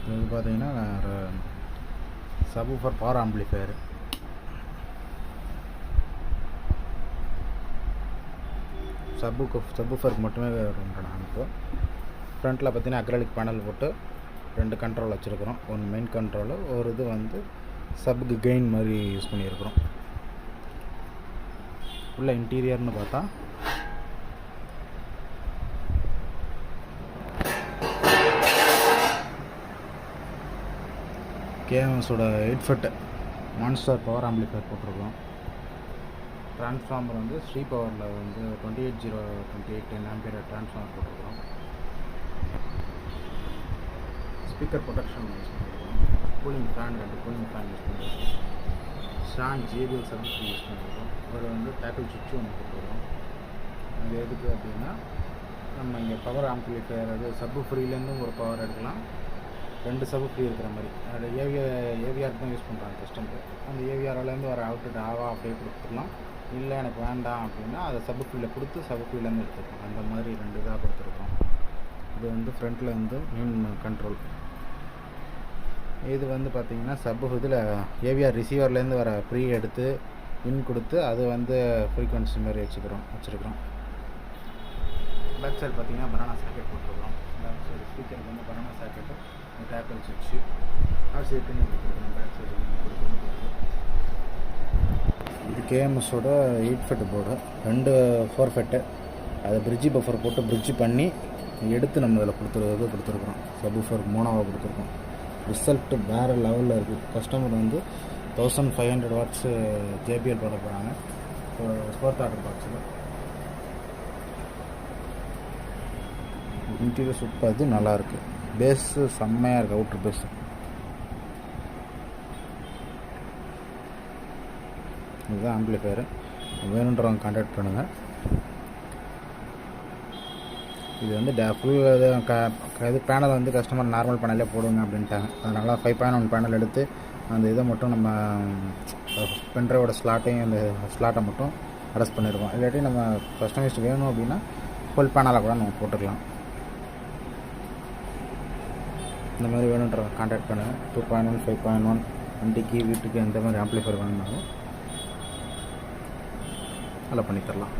இது பார்த்தீங்கன்னா subwoofer power amplifier. சப்வூஃபருக்கு மட்டுமே பண்ணுறேன். இப்போ ஃப்ரண்ட்டில் பார்த்தீங்கன்னா அக்ரலிக் பேனல் போட்டு 2 கண்ட்ரோல் வச்சுருக்குறோம். ஒன்று மெயின் கண்ட்ரோலு, ஒரு இது வந்து சப்புக்கு கெயின் மாதிரி யூஸ் பண்ணியிருக்கிறோம். உள்ள இன்டீரியர்னு பார்த்தா கேஎம்எஸோட 8 ஃபெட் மான்ஸ்டர் பவர் ஆம்பிளிஃபையர் போட்டிருக்கோம். ட்ரான்ஸ்ஃபார்மர் வந்து ஸ்ரீ பவரில் வந்து 28028 ஆம்பியர் ட்ரான்ஸ்ஃபார்மர் போட்டிருக்கோம். ஸ்பீக்கர் ப்ரொடெக்ஷன் யூஸ் பண்ணியிருக்கோம். Cooling fan 2 cooling fan use பண்ணியிருக்கோம். ஸ்டாண்ட் ஜேபிஎல் சப்வூஃபர் யூஸ் பண்ணியிருக்கோம். ஒரு வந்து டேக்கிள் சுவிட்ச் ஒன்று போட்டுருக்கோம். அது எதுக்கு அப்படின்னா, நம்ம இங்கே பவர் ஆம்பிளிஃபையர் அது சப்வூஃபர்லேருந்தும் ஒரு பவர் எடுக்கலாம், 2 சப்வூஃபர் இருக்கிற மாதிரி. அது ஏவிஆர் தான் யூஸ் பண்ணுறாங்க கஸ்டமர். அந்த ஏவிஆர்லேருந்து வர அவுட்புட் ஆவா அப்படியே கொடுத்துடலாம். இல்லை எனக்கு வேண்டாம் அப்படின்னா அதை சப்வூஃபரில் கொடுத்து சப்வூஃபர்லேருந்து எடுத்துருக்கோம். அந்த மாதிரி 2 இதாக கொடுத்துருக்கோம். இது வந்து ஃப்ரண்ட்டில் வந்து மெயின் கண்ட்ரோல். இது வந்து பார்த்திங்கன்னா இதில் ஏவிஆர் ரிசீவர்லேருந்து வர ப்ரீ எடுத்து இன் கொடுத்து அது வந்து ஃப்ரீக்வன்சி மாதிரி வச்சுருக்கிறோம். பேக் சைடு பார்த்திங்கன்னா பனானா சாக்கெட் போட்டுருக்கோம். பேக் சைடு ஸ்பீக்கருக்கு வந்து பனானா சாக்கெட்டு, டேப்பிள் சுவிட்சு, ஆர் சைடு பின்னு கொடுத்துருக்கோம். பேக் சைடு கொடுத்துருக்கோம். இது கேஎம்எஸோட 8 ஃபெட் போர்டு, 2 4 ஃபெட்டு. அதை பிரிட்ஜி பஃபர் போட்டு பிரிட்ஜி பண்ணி எடுத்து நம்ம இதில் கொடுத்துருக்குறோம். சப்வூஃபர் மோனோவாக கொடுத்துருக்கோம். ரிசல்ட்டு வேறு லெவலில் இருக்குது. கஸ்டமர் வந்து 1500 வாட்ஸு ஜேபிஎல் போட போகிறாங்க. 4th ஆர்டர் பாக்ஸில். இன்டீரியர் சூப்பர், இது நல்லாயிருக்கு. பேஸு செம்மையாக இருக்குது. அவுட்ரு பேஸு இதுதான் ஆம்பிளிஃபையரு. வேணுன்றவங்க கான்டாக்ட் பண்ணுங்கள். இது வந்து ஃபுல் இது பேனல் வந்து கஸ்டமர் நார்மல் பேனலே போடுங்க அப்படின்ட்டாங்க. அதனால் 5.1 பேனல் எடுத்து அந்த இதை மட்டும் நம்ம பென்ட்ரைவோட ஸ்லாட்டையும் அந்த ஸ்லாட்டை மட்டும் அரெஸ்ட் பண்ணியிருக்கோம். இல்லாட்டி நம்ம கஸ்டமைஸ்ட் வேணும் அப்படின்னா ஃபுல் பேனலாக கூட நம்ம போட்டுக்கலாம். இந்த மாதிரி வேணுன்ற கான்டாக்ட் பண்ணுங்கள். 2.1 5.1 வண்டிக்கு வீட்டுக்கு எந்த மாதிரி ஆம்பிளிஃபையர் வேணும்னாலும் அதில் பண்ணித்தரலாம்.